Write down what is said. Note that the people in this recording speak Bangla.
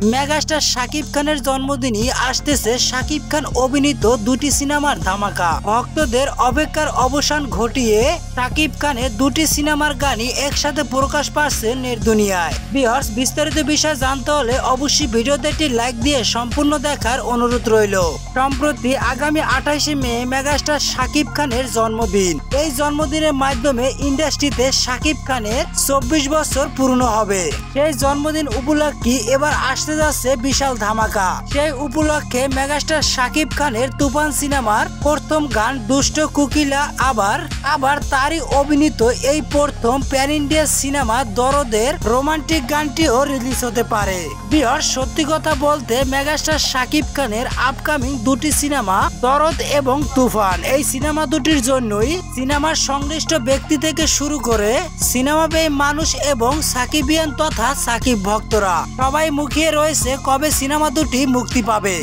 মেগাস্টার শাকিব খানের জন্মদিনই আসতেছে শাকিব খান অভিনীত দুটি সিনেমার ধামাকা। ভক্তদের অপেক্ষার অবসান ঘটিয়ে শাকিব খানের দুটি সিনেমার গানই একসাথে প্রকাশ পাচ্ছে নেট দুনিয়ায়। ভিউয়ার্স, বিস্তারিত বিষয় জানতে হলে অবশ্যই ভিডিওতে একটি লাইক দিয়ে সম্পূর্ণ দেখার অনুরোধ রইল। সম্প্রতি আগামী 28শে মে মেগাস্টার শাকিব খানের জন্মদিন। এই জন্মদিনের মাধ্যমে ইন্ডাস্ট্রিতে শাকিব খানের 24 বছর পূর্ণ হবে। সেই জন্মদিন উপলক্ষে এবার আসতে যাচ্ছে বিশাল ধামাকা। সেই উপলক্ষে মেগাস্টার শাকিব খানের তুফান সিনেমার প্রথম গান দুষ্ট কোকিলা আবার তারই অভিনীত এই প্রথম প্যান ইন্ডিয়া সিনেমা দরদের রোমান্টিক গানটিও রিলিজ হতে পারে। ভিউয়ার্স, সত্যি কথা বলতে মেগাস্টার শাকিব খানের আপকামিং দুটি সিনেমা দরদ এবং তুফান, এই সিনেমা দুটির জন্যই সিনেমার সংশ্লিষ্ট ব্যক্তি থেকে শুরু করে সিনেমাপ্রেমী মানুষ এবং সাকিবিয়ান তথা সাকিব ভক্তরা সবাই মুখিয়ে রয়েছে কবে সিনেমা দুটি মুক্তি পাবে।